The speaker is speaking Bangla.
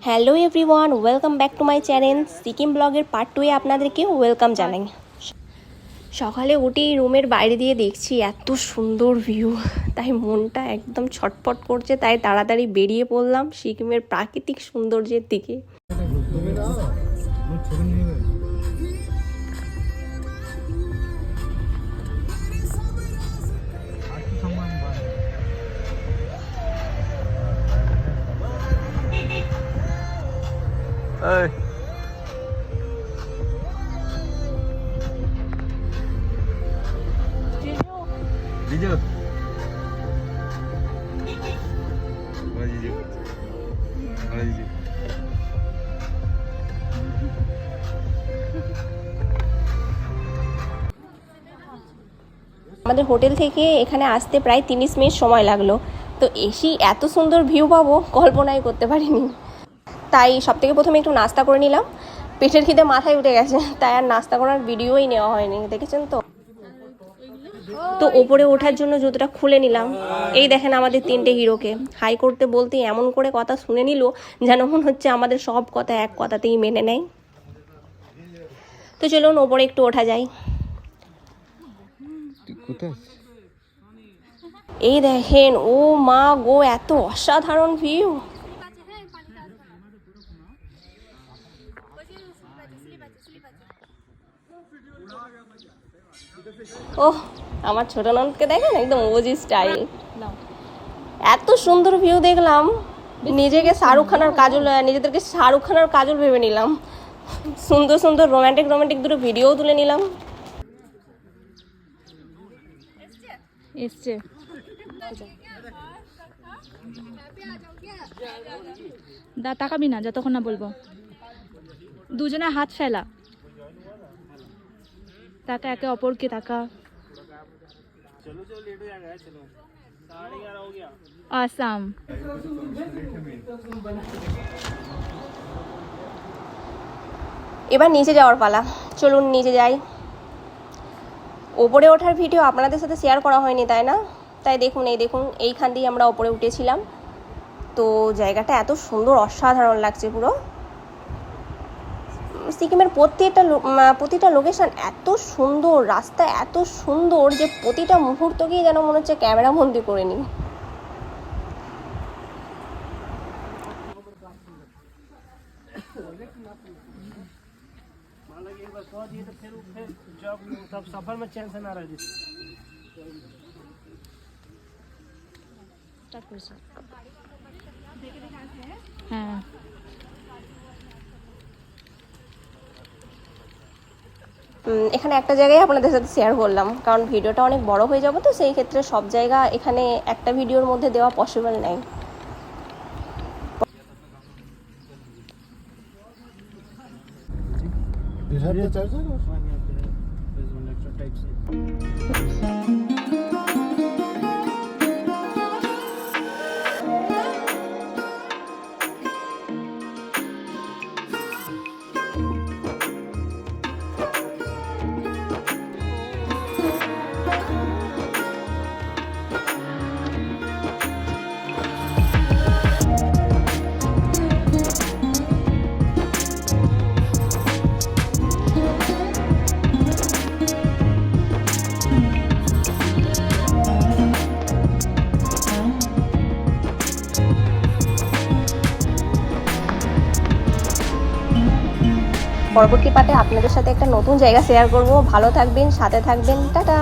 Hello everyone, welcome back to my channel Sikkim ব্লগের পার্ট 2-এ আপনাদেরকে ওয়েলকাম জানাই। সকালে উঠেই রুমের বাইরে দিয়ে দেখছি এত সুন্দর ভিউ, তাই মনটা একদম ছটফট করছে। তাই তাড়াতাড়ি বেরিয়ে পড়লাম সিকিমের প্রাকৃতিক সৌন্দর্যের দিকে। Video. Mana Jiju? Mana Jiju? আমাদের হোটেল থেকে এখানে আসতে প্রায় 30 মিনিট সময় লাগলো। তো এসি এত সুন্দর ভিউ পাবো কল্পনাই করতে পারিনি। তাই সব থেকে প্রথমে একটু নাস্তা করে নিলাম। পেটের খিদে মাথায় উঠে গেছে, তাই আর নাস্তা করার ভিডিওই নেওয়া হয়নি, দেখেছেন তো। তো ওপরে ওঠার জন্য জুতোটা খুলে নিলাম। এই দেখেন আমাদের 3টে হিরোকে হাই করতে বলতে এমন করে কথা শুনে নিল যেন মনে হচ্ছে আমাদের সব কথা এক কথাতেই মেনে নেয়। তো চলুন ওপরে একটু ওঠা যায়। এই দেখেন, ও মা গো, এত অসাধারণ ভিউ। ওহ, আমার ছোট ননদকে দেখেন, একদম ওজি স্টাইল। এত সুন্দর ভিউ দেখলাম, নিজেদেরকে শাহরুখ খান আর কাজল ভেবে নিলাম। সুন্দর সুন্দর রোমান্টিক দুটো ভিডিও তুলে নিলাম। তাকাবি না যতক্ষণ না বলবো। দুজনে হাত ফেলা, তাকা একে অপরকে তাকা। আসাম এবার নিচে যাওয়ার পালা, চলুন নিচে যাই। ওপরে ওঠার ভিডিও আপনাদের সাথে শেয়ার করা হয়নি, তাই না? তাই দেখুন, এইখান দিয়ে আমরা ওপরে উঠেছিলাম। তো জায়গাটা এত সুন্দর, অসাধারণ লাগছে পুরো। সিকিমের প্রতিটা লোকেশন এত সুন্দর, রাস্তা এত সুন্দর যে প্রতিটা মুহূর্তকেই যেন মনে হচ্ছে ক্যামেরা বন্দি করে নিই। হ্যাঁ, এখানে একটা জায়গায় আপনাদের সাথে শেয়ার করলাম, কারণ ভিডিওটা অনেক বড় হয়ে যাবে, তো সেই ক্ষেত্রে সব জায়গা এখানে একটা ভিডিওর মধ্যে দেওয়া পসিবল নেই। পরবর্তী পার্টে আপনাদের সাথে একটা নতুন জায়গা শেয়ার করব। ভালো থাকবেন, সাথে থাকবেন, টাটা।